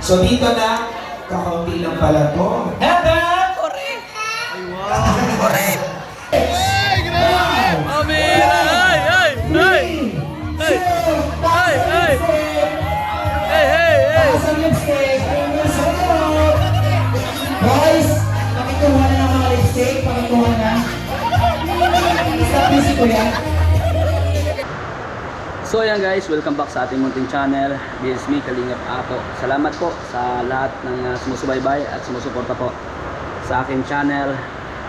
So dito na, kakaunti lang pala to. Heaven! Correct! Ay, wow! Correct! Ay, grabe! Amira! Ay! Ay! Ay! Ay! Ay! Ay! Hey! Hey! Hey! Sa lipstick, ayun yung sunod. Guys, pakikuha na ng mga lipstick, pakikuha na. Stop music ko yan. So ayan guys, welcome back sa ating munting channel. This is me, Kalingap Ato. Salamat po sa lahat ng sumusubaybay at sumusuporta po sa aking channel.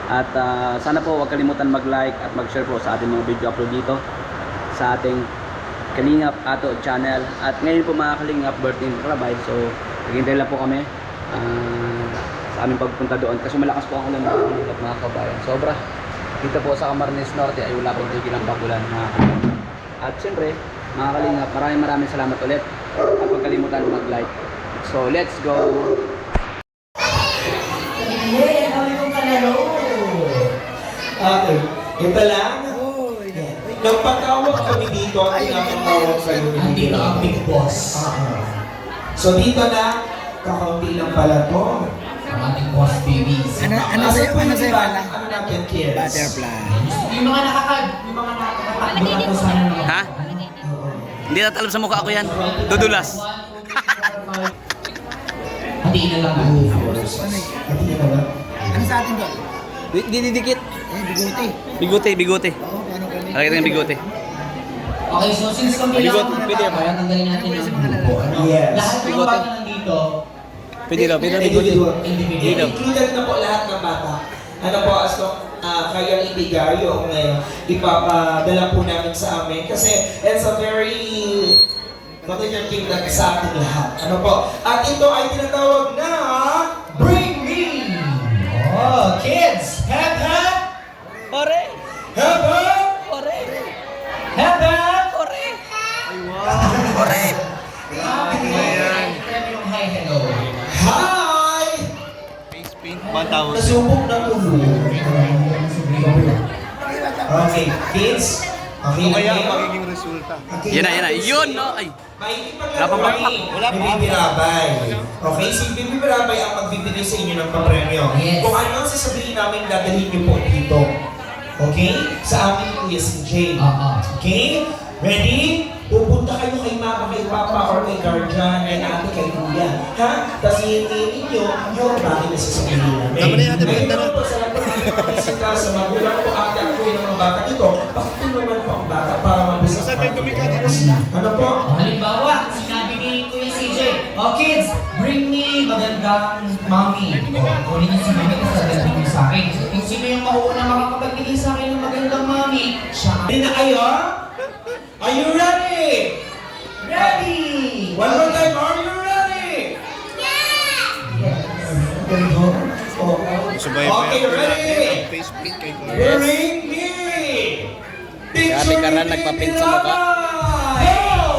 At sana po huwag kalimutan mag-like at mag-share po sa ating mga video upload dito sa ating Kalingap Ato channel. At ngayon po mga Kalingap, birthday ni Karabay. So naghintay lang po kami sa aming pagpunta doon kasi malakas po ang ulan mga kabayan. Sobra. Dito po sa Camarines Norte ay wala pong tigil ang bagulan mga Kalingap. At siyempre, mga Kalingap, maraming salamat ulit. At huwag kalimutan mag-like. So, let's go! Yeah, kami kong kalaro. Okay, ito lang. Nang pagkawag kami dito, ang tinatawag sa iyo. Andito ang big boss. So dito na, kakaunti lang pala to. Ang ating boss babies. Ano natin, kids? Butterfly. Yung mga nakakatakbo na to sana naman. Ha? Hindi natalab sa mukha ko yan. Dudulas. Hatiin na lang ang Hindi na lang. Ano sa atin ba? Didikit. Bigote. Bigote. Oo, paano kami? Nakita yung bigote. Okay, so since kami lang Bigot, ang pwede ba? nakakaya, tanggalin natin ang grupo. Ano? Yes. Lahat ng mga Bigote. bata nandito, Pwede daw, bigote. Individual. individual. Included na po lahat ng bata. Ano po, so, kayang ibigay yung ipapadala po namin sa amin. Kasi it's a very magandang kingdom sa ating lahat. Ano po? At ito ay tinatawag na Bring Me! Oh, kids! Heaven! Ore! Heaven! Ore! Heaven! Ore! Ay, wow! Ore! Yung hi, hello. Hi! Face paint, 1,000. Nasubok na ulo. Okay, kids. Okay Ano na kaya ang kayo? magiging resulta? Okay Yan na. Yun, no? Ay! Wala pang backpack. Wala pa. Bibi Birabay. Okay, si Bibi Birabay ang magbibigay sa inyo ng papremyo. Yes. Kung ano ang sasabihin namin, dadalhin niyo po dito. Okay? Sa aming Kuya si Jay. Okay? Ready? Pupunta kayo kay mama, kay papa, or kay guardian, kay ate, kay kuya. Ha? Tapos hihingin ninyo yung bakit na sasabihin namin. Tama na yan, Ngayon tama na. naman po, sa lahat ng mga bisita sa magulang po, ate at kuya ng mga bata dito, pakitulungan po ang bata para mabisa Saan kayo gumikat? Ano po? Halimbawa, sinabi ni Kuya CJ, oh kids, bring me magandang mommy. Kunin niyo si mami kasi dadalhin niyo sa akin. Kung sino yung mauuna makakapagbigay sa akin ng magandang mommy, siya. Ready na kayo? Are you ready? Ready! One more time, are you ready? Yeah! Oh. Subaybay Okay, ako natin ready? ang face paint kay Gloria. Bring me! Grabe ka rin, nagpapint sa mukha. Go!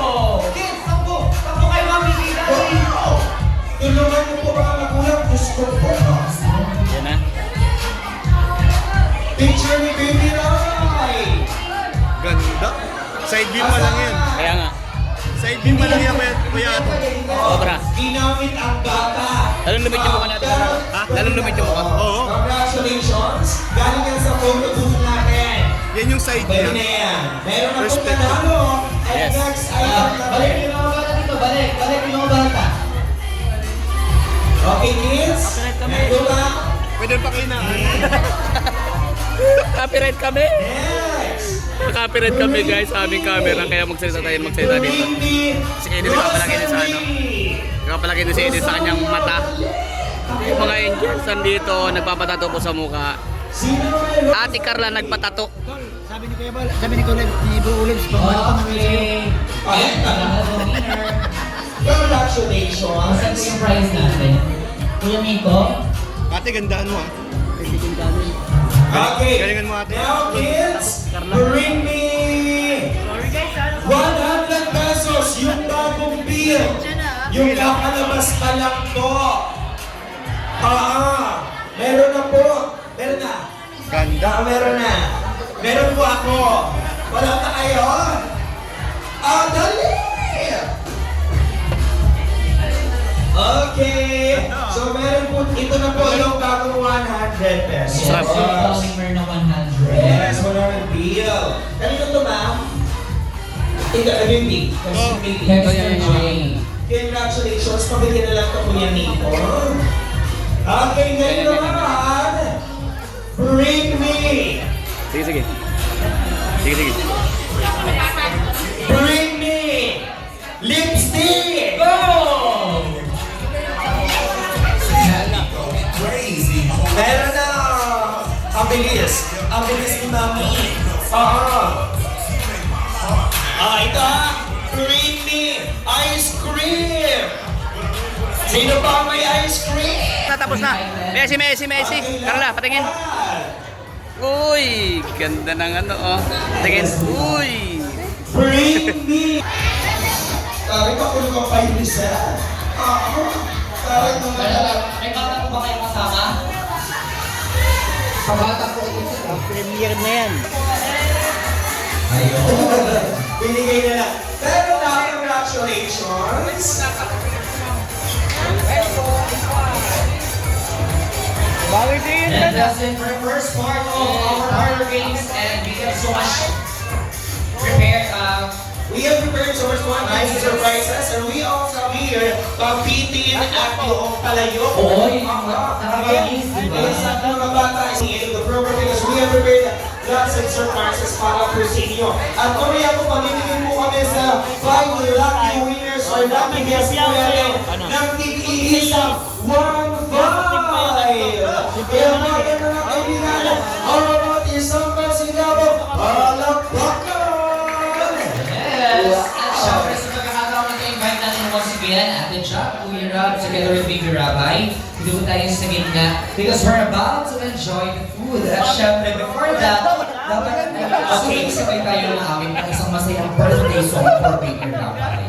Kids, takbo! Takbo kay mami! Tulungan niyo po mga magulang. Gusto po. Yan na. Picture ni Baby Rai. Ganda. Side view pa lang yan. Kaya nga. Side view pa lang yan, kuya Ato. Sobra. Ginamit ang bata. Lalong lumit yung mukha natin. Ha? Lalong lumit yung mukha. Oo. Congratulations. Galing yan sa photo booth natin. Yan yung side Pwede niya. na yan. Meron na pong Respect. nanalo. And Yes. next ay Balik yung mga bata dito, balik yung mga bata. Okay, kids? Ito lang. Pwede pa kayo na. Copyright kami. Next. Copyright kami guys sa aming camera. Kaya magsalita dito. Si Eddie nakapalagay din sa ano. Nakapalagay din si Eddie sa kanyang mata. Yung mga angels nandito, nagpapatato po sa mukha. Ate Carla nagpatato. Sabi ni Kuya Bal, sabi ni Kuya Ulims, pamalo pa namin sa'yo. Ayan na. Congratulations. Saan po yung prize natin? Kuya Miko? Ate, gandaan mo ah. Okay. Galingan mo ate. Now, kids, bring me 100 pesos yung bagong bill. Yung kakalabas pa lang po. Meron na po. Meron na. Ganda. Meron na. Meron po ako. Wala na kayo? Dali! Okay. So meron po, ito na po yung bagong 100 pesos. Sarap. Timer na 100. Yes, 100 bill. Kanino to, ma'am? Ito, baby. Dexter J. Congratulations, pabigyan na lang ito po yan nito. Okay, ngayon naman. Bring me. Sige, sige. Sige, sige. Bring me. Lipstick. Go! Meron na. Ang bilis. Ang bilis ni Mami. Ito. Bring me ice cream. Sino pa ang may ice cream? Tapos na. Messi. Carla, patingin. Uy, ganda ng ano, oh. Patingin. Uy. Bring me. Kaya pa kung ka kayo isa. Kaya naman. May bata po ba kayo kasama? Pabata ko ito. Premiere na yan. Ayun. Binigay na lang. Pero na, congratulations. Bawi din. And that's it for the first part of our parlor games, and we have so much prepared. We have prepared so much more nice surprises and we also here papitin at yung palayo. Oy, nakakainis, diba? Sa mga bata in the program because we have prepared lots of surprises para po sa inyo. At mamaya po pamimigyan po kami sa 5 lucky winners or lucky guests po natin ng tig-iisang 1-5. Kaya mga mga kaibigan, ang isang pasigabong palakpakan! Yes! At syempre sa pagkakataon nag-invite natin once again, Ate Chuck, Kuya Rob, together with Baby Rabbi. Dito po tayo sa gitna because we're about to enjoy the food. At syempre, before that, dapat sabay tayo ng amin ng isang masayang birthday song for Baby Rabbi.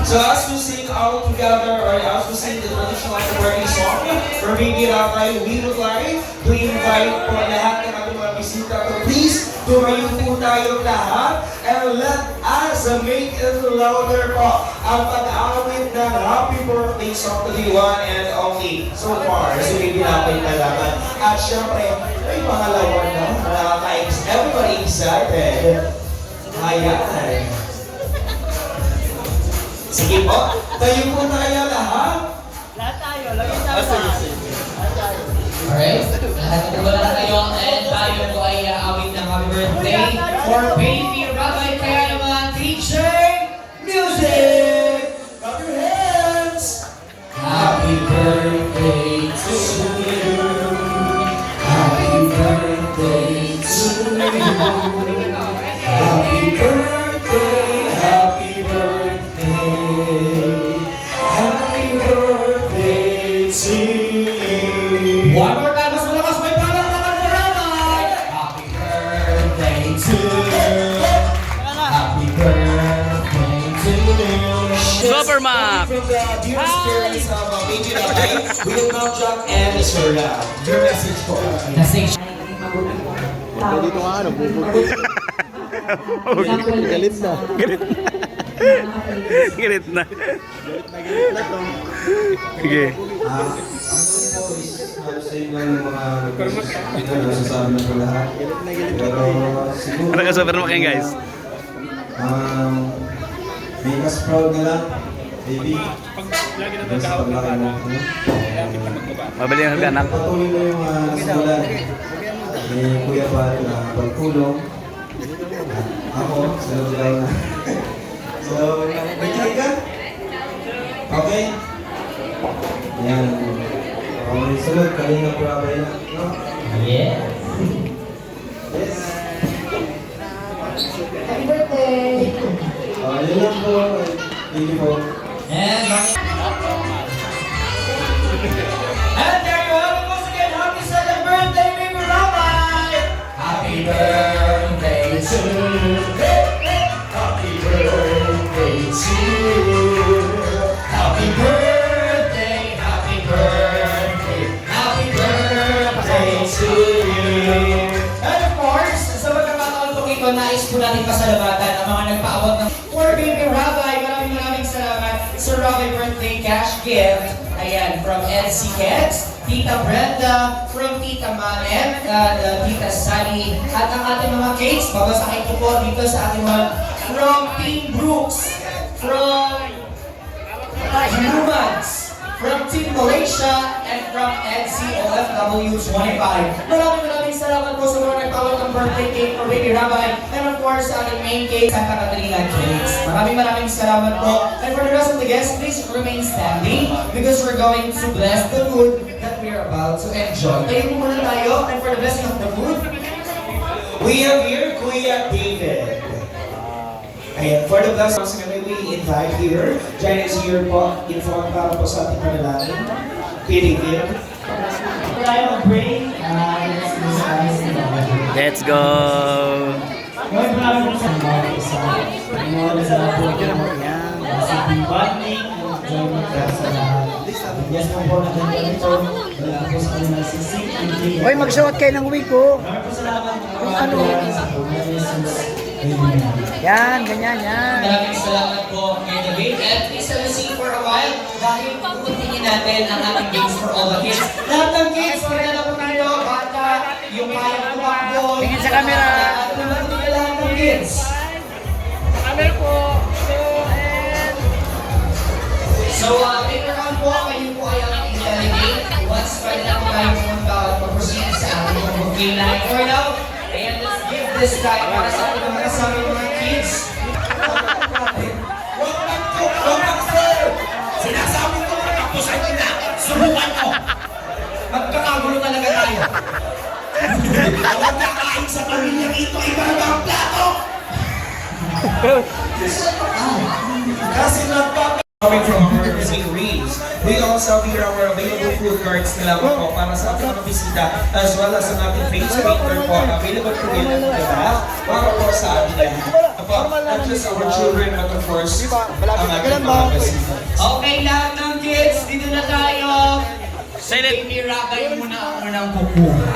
So as we sing all together, or as we sing the traditional birthday song for Baby Rabbi, we would like to invite po lahat ng ating mga bisita to please tumayo po tayo lahat and let us make it louder po ang pag-awit ng happy birthday song to the one and only so far si Baby Rabbi talaga. At syempre, may pangalawa na everybody excited. Ayan. Sige po, tayo po tayo lahat. Alright? Lahat na wala na kayo and tayo po ay awit ng happy birthday for Baby Rabbi. Kaya naman, teacher, music! Clap your hands. Happy birthday to you. Happy birthday to you. Happy birthday, happy birthday. Happy birthday to you. One more time, mas malakas may palakpakan ni Rabbi. Happy birthday to you. Happy birthday to you. Supermac! From the dearest parents of Baby Rabbi, Will Maljack and Sir Rab. Your message po. Message. Dito nga ano, bubog. Galit na. Galit na. Galit na to. Sige. Sa inyo yung mga nasasabi na ko lahat. Pero siguro, Wala ka Supermac yan, guys. make us proud na lang, baby. Hanggang sa paglaki mo. Mabali ang hagdanak. Patuloy mo yung nasimulan ni Kuya Pari na pagtulong. At ako, sunod lang na. So, nakikinig ka? Okay? Yan. Okay, sunod, kanina po abay na. No? Yes. Yes. Happy birthday! Yun lang po. Thank you po. And there you have it once again. Happy second birthday, Baby Rabbi! Happy birthday to you. Happy birthday to you. Happy birthday, happy birthday, happy birthday to you. And of course, sa pagkakataon po ito, nais po natin pasalamatan ang mga nagpaabot ng for Baby Rabbi. Maraming salamat sa Rabbi birthday cash gift. Ayan, from NC Kids, Tita Brenda, from Tita Manet, Tita Sally, at ang ating mga cakes, babasahin ko po dito sa ating mga from Team Brooks, from Humans, from Team Malaysia, and from NCOFW 25. Maraming salamat po sa mga nagpawag ng birthday cake for Baby Rabbi, and of course sa ating main cake, Santa Catalina Cakes. Maraming salamat po. And for the rest of the guests, please remain standing because we're going to bless the food that we are about to enjoy. Tayo muna tayo, and for the blessing of the food, We have here Kuya David. Ayan, for the blessing, may we invite here, join us here po, in front para po sa ating panalangin. Kuya David. tayo mag-pray. Let's go! Lord, maraming salamat sa Panginoon sa lahat po sa bonding and enjoyment sa lahat. Yes po na ganito. Wala po sa kanilang sisig. Hoy, magsuot kayo ng wig ko. Maraming po salamat Kung ano. sa Panginoon Jesus. Amen. Yan, ganyan, yan. Maraming salamat po kay David. And please have a seat for a while dahil pupuntingin natin ang ating games for all the kids. Lahat ng kids, maganda po tayo, bata, yung kayang tumakbo. Tingin sa camera. Pupuntingin lahat ng kids. So, later on po, kayo po ay ang i-delegate. Once pwede na po tayo mag-proceed sa ating booking line. For now, and let's give this time para sa ating mga kasama mga kids. Sinasabi ko na ako sa inyo na, subukan ko. Magkakagulo talaga tayo. Huwag nakain sa pamilya ito, iba na ang plato. Kasi coming from our St. Reeves, we also have here our available food cards na lamang po para sa ating mga bisita as well as ang ating face painter po. Available po yun ang diba? Para po sa ating lahat. Apo, not just our children but of course ang ating mga bisita. Okay, lahat ng kids, dito na tayo. Silent. Baby Rabbi muna ang unang kukuha.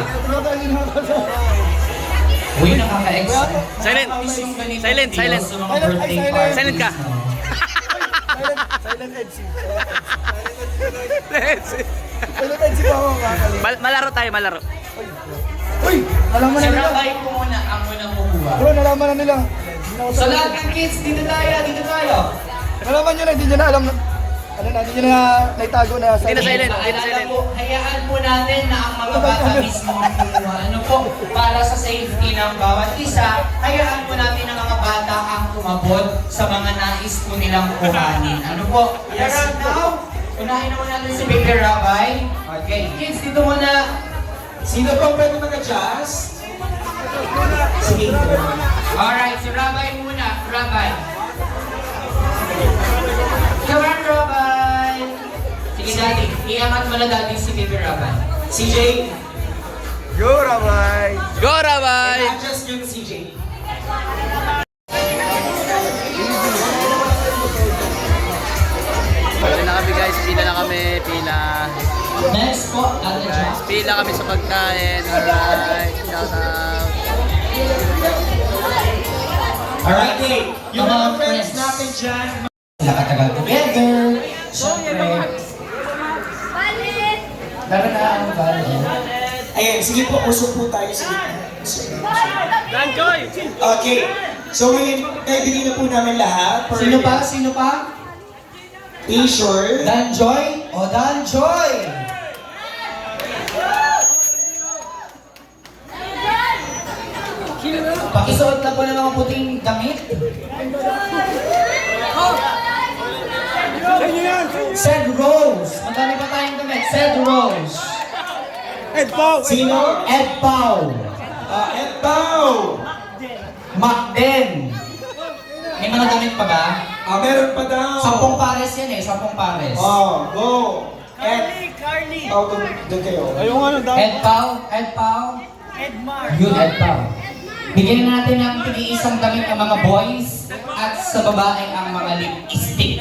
Uy, nakaka-excite. Silent. Yung ganito Silent, deal silent. sa mga birthday parties. Silent ka. Silent MC. Silent MC pa ako kakali. Malaro tayo, malaro. Uy, nalaman Si na nila. Rabbi po muna ang unang kukuha. Bro, nalaman na nila. So lahat ng kids, dito tayo, dito tayo. Nalaman nyo na, hindi nyo na alam na. Ano na, hindi nyo na naitago na Hindi na silent. Paalala po, hayaan po natin na ang mga bata mismo ang kukuha. Ano po, para sa safety ng bawat isa, hayaan po natin ang mga bata ang tumabot sa mga nais po nilang kuhanin. Ano po? Yes, now, unahin naman natin si Baby Rabbi. Okay, kids, dito muna. Sino pong pwede mag-adjust? Sige. Alright, si Rabbi muna. Rabbi. Come on, Rabbi. Sige, Daddy. Iangat mo na Daddy si Baby Rabbi. CJ, Go, Rabay! Go, Rabay! adjust yung CJ. Okay na kami guys, pila na kami, pila. Next po, Ate Jack. Pila kami sa pagkain. Alright, shout out. Alright, okay. Yung mga friends natin dyan, Nakatagal together. Siyempre. Tara na ang bali. ayan, sige po, usok po tayo sa gitna. Danjoy! Okay, so ngayon, bigyan na po namin lahat. Per Sino pa? Sino pa? T-shirt. Danjoy o Danjoy? Pakisuot na po ng mga puting damit. Said Rose. Magkano pa tayong damit? Said Rose. Ed Pau! Sino? Ed Pau. Ed Pau. Macden. May mga damit pa ba? Meron pa daw. 10 pares yan eh, 10 pares. Go. Ed. Oh, doon kayo. Ayun nga, dami. Ed Pau, Ed Pau. Good Ed Pau. Bigyan natin ng tig-iisang damit ang mga boys at sa babae ang mga lipstick.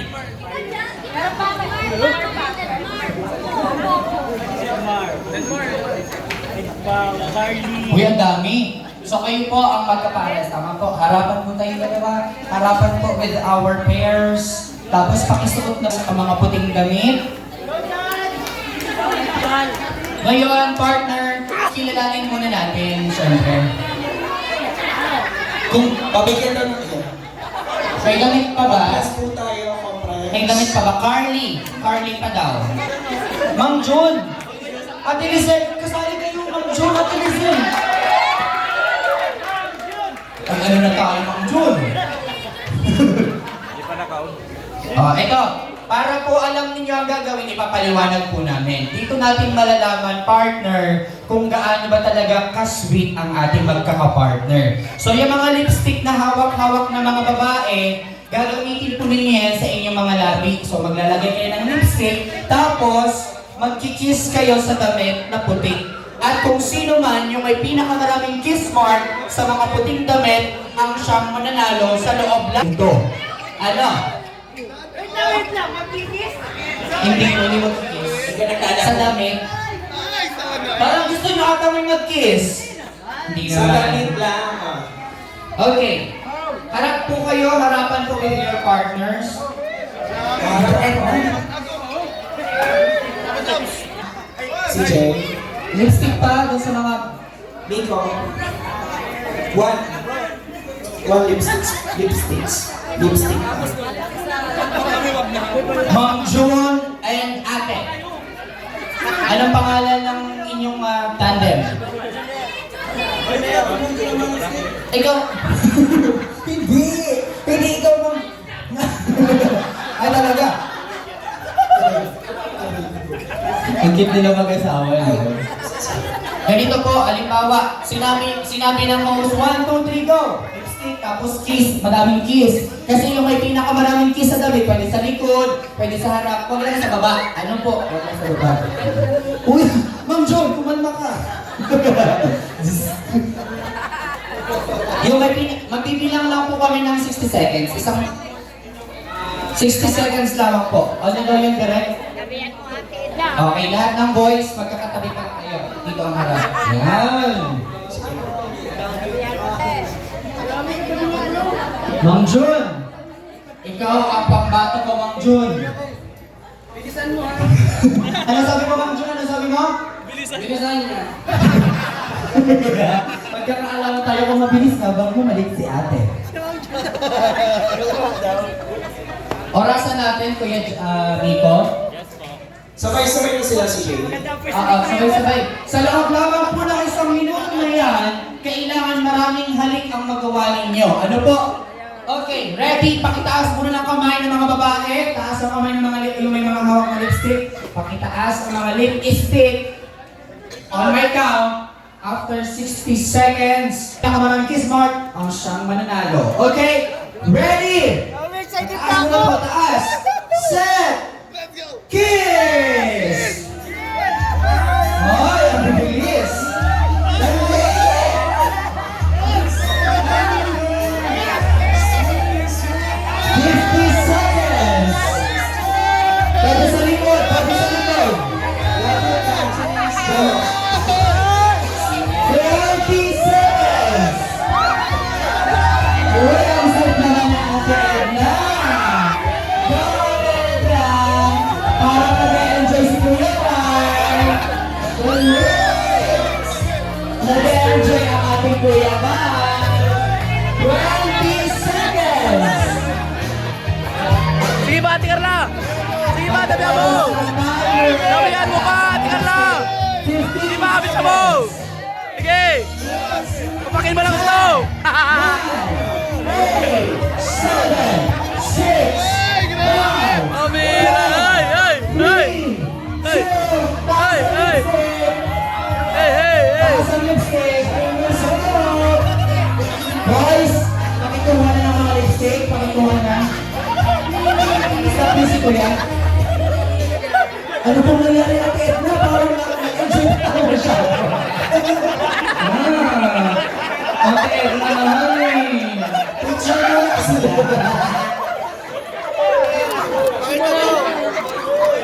Uy, ang dami. So kayo po ang magkapares, tama po. Harapan po tayong dalawa. Harapan po with our pairs. Tapos pakisuot na sa mga puting damit. Ngayon, partner, kilalanin muna natin, syempre. Kung pabigyan na nun yan. May damit pa ba? Papas po tayo, comprise. May damit pa ba? Carly. Carly pa daw. Ma'am June. Ate Lizette, kasali kayo, Ma'am June, Ate Lizette. Ang ano na tayo, Ma'am June? Ito. Para po alam ninyo ang gagawin, ipapaliwanag po namin. Dito natin malalaman, partner, kung gaano ba talaga ka-sweet ang ating magkakapartner. So yung mga lipstick na hawak-hawak na mga babae, gagamitin po ninyo yan sa inyong mga labi. So maglalagay kayo ng lipstick, tapos magkikiss kayo sa damit na puti. At kung sino man yung may pinakamaraming kiss mark sa mga puting damit, ang siyang mananalo sa loob lang ito. Ano? Hindi mo mag-kiss. Sa damit. Parang gusto nyo ata may mag-kiss. Hindi Sa naman. damit lang. Okay. Harap po kayo, harapan po with your partners. Si Jay. Lipstick pa doon sa mga... Miko. One lipsticks. Lipstick. Ma'am June and Ate. Anong pangalan ng inyong tandem? Ikaw? Hindi! Hindi ikaw, Ma'am. Ay, talaga? Ang cute nila mag-asawa. Ganito po, alimbawa, sinabi ng host, 1, 2, 3, go! Lipstick, tapos kiss, madaming kiss. Kasi yung may pinakamaraming kiss sa damit, pwede sa likod, pwede sa harap, huwag lang sa baba. Ano po? Huwag lang sa baba. Uy, Ma'am John, kumalma ka. Yung magbibilang lang po kami ng 60 seconds. 60 seconds lang po. Ano daw yun, direct? Okay, lahat ng boys, magkakatabi pa kayo. Dito ang harap. Yan. Mang Jun, ikaw ang pambato ko, Mang Jun. Bilisan mo, ha? Ano sabi mo, Mang Jun? Ano sabi mo? Bilisan niya. Magkakaalaman tayo kung mabilis ka, bang bumalik si ate. Orasan natin, Kuya Rico. Sabay-sabay na sila si Jay. Sabay-sabay. Sa loob lamang po ng 1 minuto na yan, kailangan maraming halik ang magawa ninyo. Ano po? Okay, ready? Pakitaas muna ng kamay ng mga babae. Taas ang kamay ng mga yung may mga hawak na lipstick. Pakitaas ang mga lipstick. On my count, after 60 seconds, ang kiss mark, ang siyang mananalo. Okay? Ready? Taas mo na po, taas. Set! Kiss! Ay, ang bibilis! Pwede sa likod, pwede sa likod. 30 seconds. Uy, ang sarap naman na Ate Edna. Go, Edna. Para mag-enjoy si Kuya Pai. Nag-enjoy ang ating Kuya Pai. 20 seconds. Sige ba, tingnan lang! Sige ba, tabihan mo! Tabihan mo ka, tingnan lang! Sige ba, bisa mo! Sige! Papakin mo lang ito! 7, 6, 5, Amira! Ay! Ay! Ay! Ay! Ay! Ay! Hey! Hey! Hey! Boys, pakikuha na ng mga lipstick, pakikuha na. Stop niyo si Kuya. Ano pong nangyari at Edna? Parang nag-enjoy na ako siya. Ate Edna naman eh. Picture mo na sila.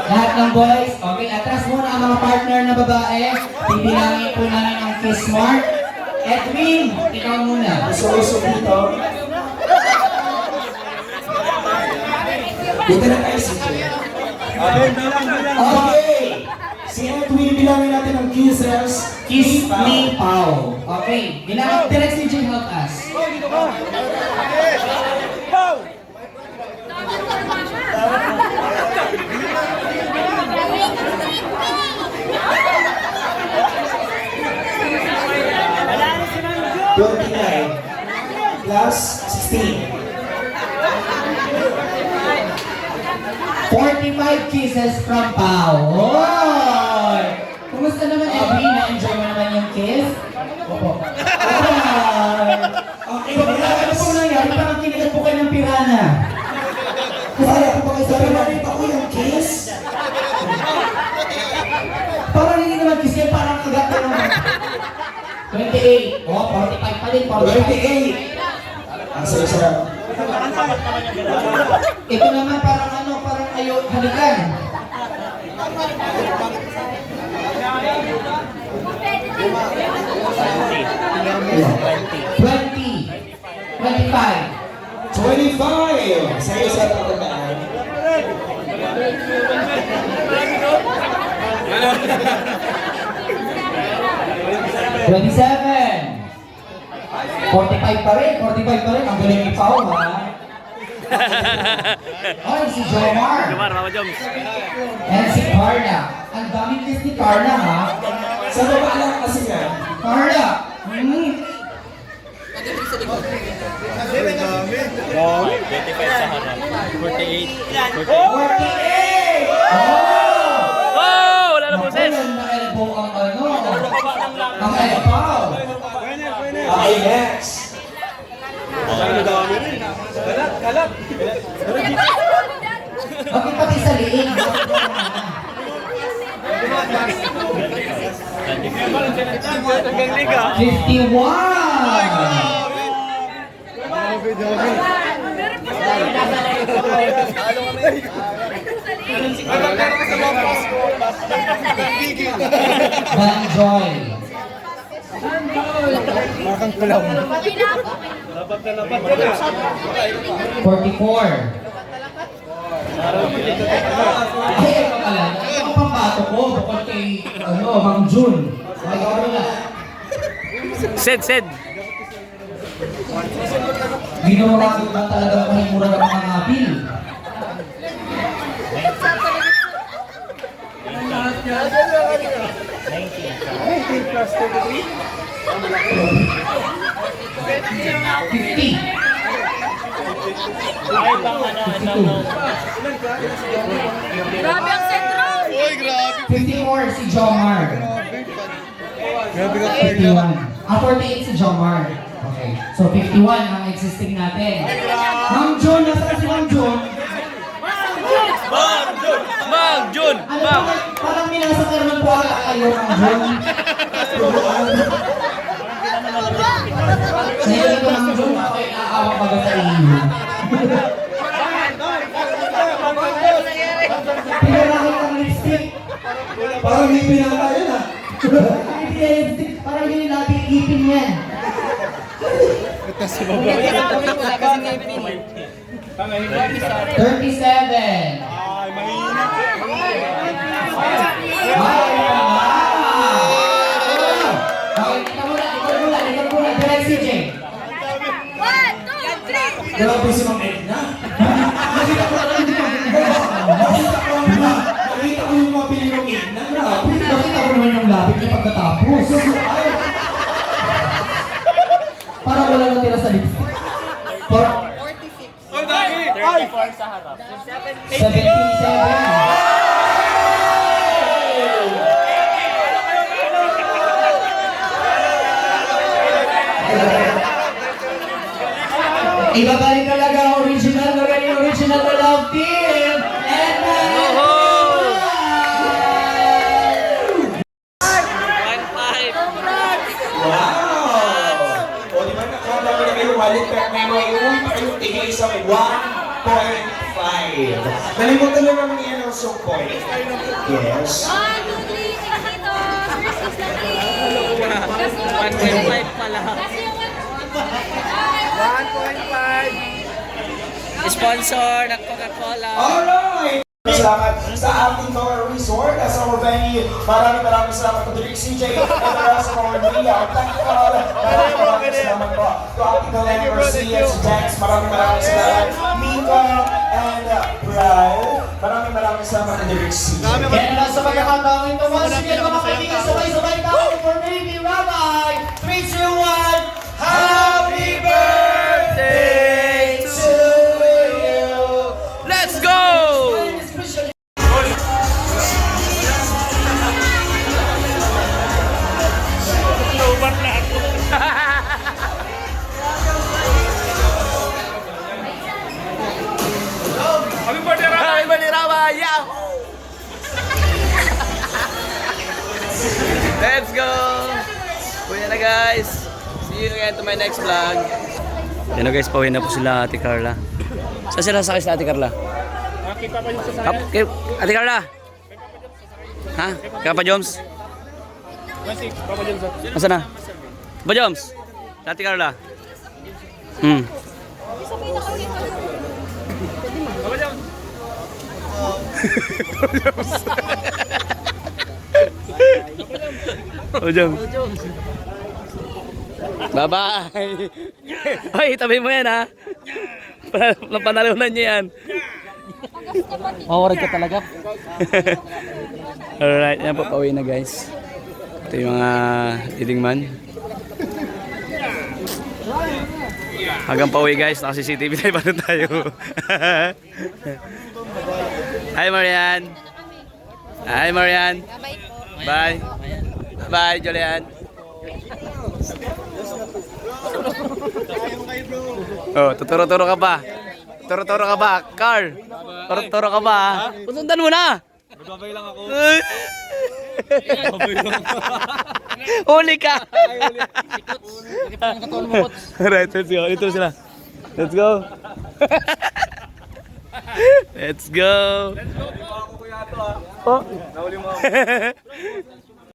Lahat ng boys, okay, atras muna ang mga partner na babae. Bibilangin po namin ang kiss mark. Edwin, ikaw muna. Gusto dito. Dito na tayo si Jay. Okay. Si Edwin, bilangin natin ang kisses. Kiss me, Pao. Okay, bilang direct si Jay help us. Plus 16. 45 kisses from Pao. Oy! Kumusta naman, Edwin? Na-enjoy mo naman yung kiss? Opo. Okay, Ano pong nangyari? Parang kinikat po kayo ng pirana. Wala ko pa kayo sabi, nakita ko yung kiss. Parang hindi naman kiss yan, parang kagat ka naman. 28. Oh, 45 pa din. 28. Ang sarap. Ito naman parang ano, parang ayaw halikan. Twenty. 25. 25. Sa'yo sa tatandaan. Twenty-seven. 45 pa rin. Ang galing ni Pao, ha? Ay, si Jomar. Mama Joms. And si Carla. Ang daming kiss ni Carla, ha? Sa baba lang kasi nga. Carla. 25 sa harap. 48. 48! Oh! Oh! Wala na Naku, boses! na-elbow ang ano. Ang elbow. Okay, next. Bakit pati sa liig? 51! Banjoy. Makang kulaw. 44. Ay, ito pala. Ito ang pambato ko. Bukod kay, Mang Jun. Ay, ikaw na. Sed. Ginawa ko ba talagang mahimura ng mga nabil? Grabe ang sentro! 54 si Jomar. Grabe ka, 51. 48 si Jomar. Okay. So 51 ang existing natin. Ma'am Jun, nasaan si Ma'am Jun? Mang Jun! Ano ba? Parang minasakar ng buwala kayo, Ma'am Jun. Ngayon ito, Ma'am Jun, ako'y naaawa pa ba sa iyo? Pinarahit ang lipstick. Parang may pinaka yun ah. Hindi lipstick. Parang yun yung natin ipin yan. Kasi baba. 37. Ay, mahina. Okay, ikaw muna. Direct si Jay. 1, 2, 3! Grabe si Ma'am Edna. Nakita ko yung mga pinilong Edna. Grabe. Nakita ko naman yung labit niya pagkatapos. Para wala nang tira sa lips. 34 sa harap. 77. Ibabalik talaga ang original na love team. And Wow! O di ba nakakalaman na kayo wallet card na may uwi pa kayong tigil isang 1.5. Nalimutan na naman yan ang so point. Yes. 1, 2, 3! Dito! First is the 3! 1.5 pala. 1.5. Sponsor ng Coca-Cola. Alright! Salamat sa ating mga resort, sa our venue. Maraming salamat to Direk CJ and the rest of our media. Technical, maraming salamat po. To ating Glenn Garcia, si Jax, maraming salamat. Mika and Brian, maraming salamat to Direk CJ. Kaya na sa pagkakataong ito, once again mga kaibigan, sabay-sabay tayo for Baby Rabbi. 3, 2, 1, Happy birthday to you! Let's go! Happy birthday, Rama! Yahoo! Let's go! Uwi na guys. See you again to my next vlog. Yan na guys, pauwi na po sila Ate Carla. Saan sila sakay sa Ate Carla? Ate Carla? Ha? Kaya pa Joms? Nasaan na? Ba Joms? Ate Carla? Oh, Joms. Bye-bye. Hoy, tabi mo yan ha. Napanalunan niyo yan. Mawarag ka talaga. Alright, yan po, pauwi na guys. Ito yung mga leading man. Hanggang pauwi guys, naka-CCTV tayo pa rin tayo. Hi Marian. Hi Marian. Bye. Bye Julian. Oh, tuturo-turo ka ba? Turo-turo ka ba? Car. Turo-turo ka ba? Pusundan mo na. Magbabay lang ako. Huli ka. Alright, let's go. Ito sila. Let's go. Let's go. Let's go. Oh. Nahuli mo ako.